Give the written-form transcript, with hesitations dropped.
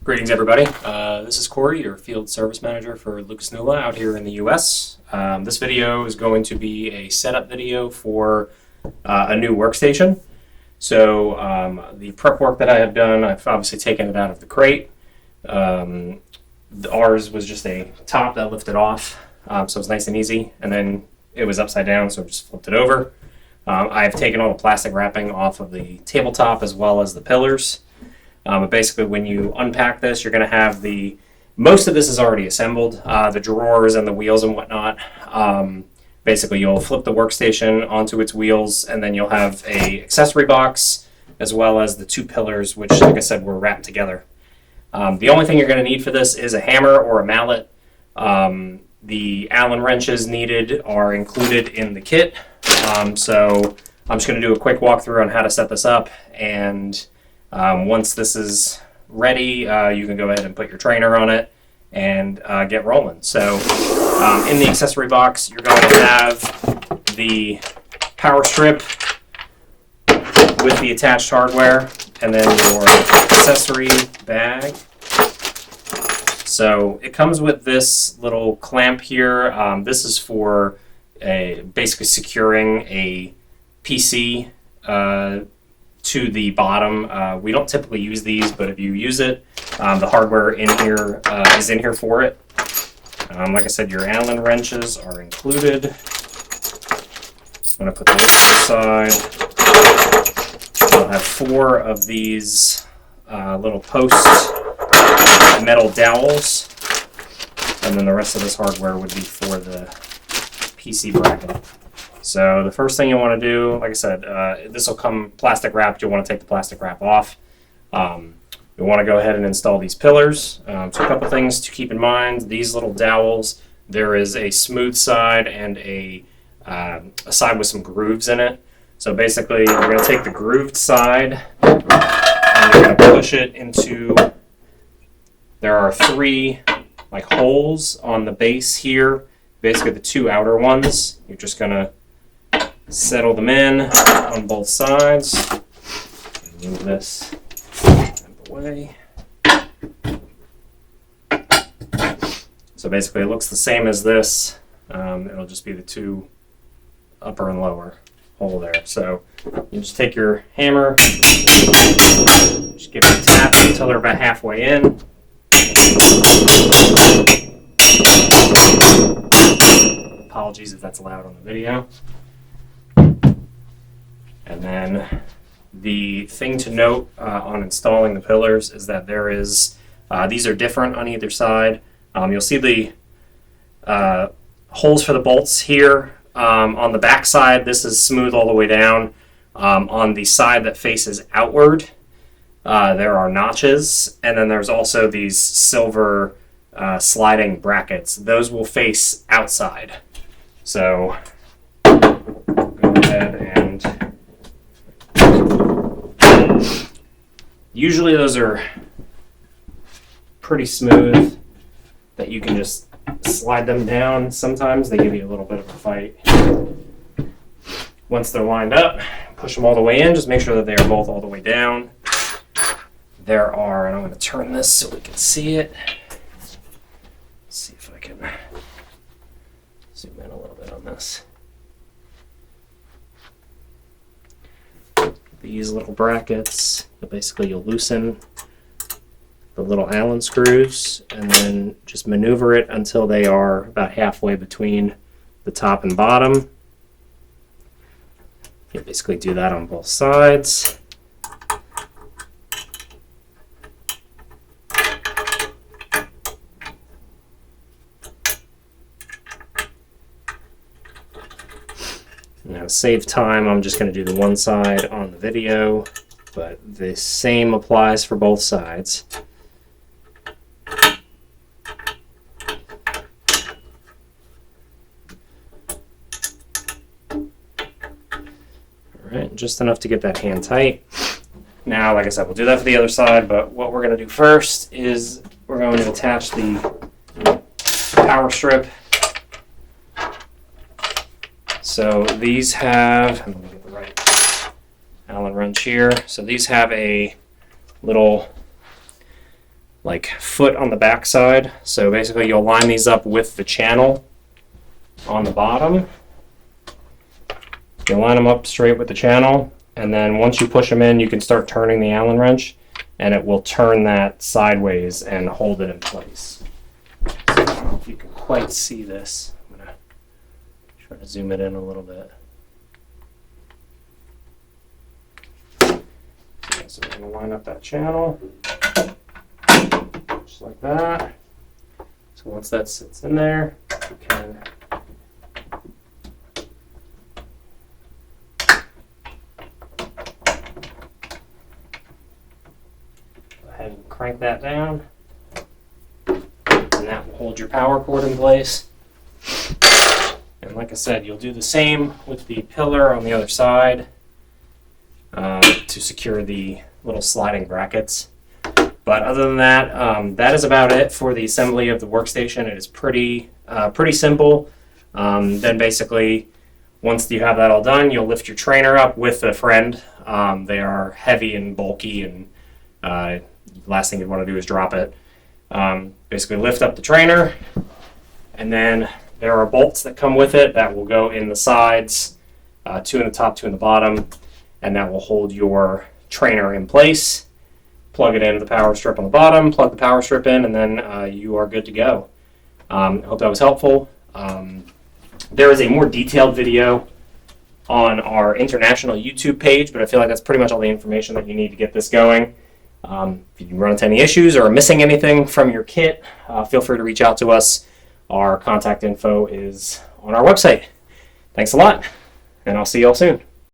Greetings, everybody. This is Corey, your field service manager for Lucas-Nuelle out here in the US. This video is going to be a setup video for a new workstation. So the prep work that I have done, I've obviously taken it out of the crate. Ours was just a top that lifted off, so it's nice and easy. And then it was upside down, so I just flipped it over. I've taken all the plastic wrapping off of the tabletop as well as the pillars. But basically, when you unpack this, you're going to have most of this is already assembled, the drawers and the wheels and whatnot. Basically, you'll flip the workstation onto its wheels, and then you'll have a accessory box as well as the two pillars, which, like I said, were wrapped together. The only thing you're going to need for this is a hammer or a mallet. The Allen wrenches needed are included in the kit. So I'm just going to do a quick walkthrough on how to set this up, and once this is ready, you can go ahead and put your trainer on it and get rolling. So in the accessory box, you're going to have the power strip with the attached hardware, and then your accessory bag. So it comes with this little clamp here. This is for basically securing a PC to the bottom. We don't typically use these, but if you use it, the hardware in here is in here for it. Like I said, your Allen wrenches are included. I'm going to put those to the side. I'll have 4 of these little post metal dowels, and then the rest of this hardware would be for the PC bracket. So the first thing you want to do, like I said, this will come plastic wrapped. You'll want to take the plastic wrap off. We want to go ahead and install these pillars. So a couple things to keep in mind. These little dowels, there is a smooth side and a side with some grooves in it. So basically, you're going to take the grooved side and you're going to push it into, there are 3 like holes on the base here. Basically the 2 outer ones. You're just going to settle them in on both sides. Move this out of the way. So basically it looks the same as this. It'll just be the 2 upper and lower hole there. So you just take your hammer, just give it a tap until they're about halfway in. Apologies if that's loud on the video. And then the thing to note on installing the pillars is that there is, these are different on either side. You'll see the holes for the bolts here. On the back side, this is smooth all the way down. On the side that faces outward, there are notches. And then there's also these silver sliding brackets. Those will face outside. So go ahead and usually those are pretty smooth that you can just slide them down. Sometimes they give you a little bit of a fight. Once they're lined up, push them all the way in. Just make sure that they are both all the way down. There are, and I'm going to turn this so we can see it. Let's see if I can zoom in a little bit on this. These little brackets, basically you'll loosen the little Allen screws and then just maneuver it until they are about halfway between the top and bottom. You basically do that on both sides. Now to save time, I'm just going to do the one side on the video, but the same applies for both sides. Alright, just enough to get that hand tight. Now, like I said, we'll do that for the other side, but what we're going to do first is we're going to attach the power strip. So these have, let me get the right Allen wrench here. So these have a little like foot on the back side. So basically you'll line these up with the channel on the bottom. You line them up straight with the channel, and then once you push them in, you can start turning the Allen wrench, and it will turn that sideways and hold it in place. So I don't know if you can quite see this. I'm going to try to zoom it in a little bit. So we're going to line up that channel, just like that. So once that sits in there, you can and crank that down, and that will hold your power cord in place. And like I said, you'll do the same with the pillar on the other side to secure the little sliding brackets. But other than that, that is about it for the assembly of the workstation. It is pretty simple. Then basically, once you have that all done, you'll lift your trainer up with a friend. They are heavy and bulky, and last thing you'd want to do is drop it. Basically lift up the trainer, and then there are bolts that come with it that will go in the sides, 2 in the top, 2 in the bottom, and that will hold your trainer in place. Plug it into the power strip on the bottom, plug the power strip in, and then you are good to go. I hope that was helpful. There is a more detailed video on our international YouTube page, but I feel like that's pretty much all the information that you need to get this going. If you run into any issues or are missing anything from your kit, feel free to reach out to us. Our contact info is on our website. Thanks a lot, and I'll see you all soon.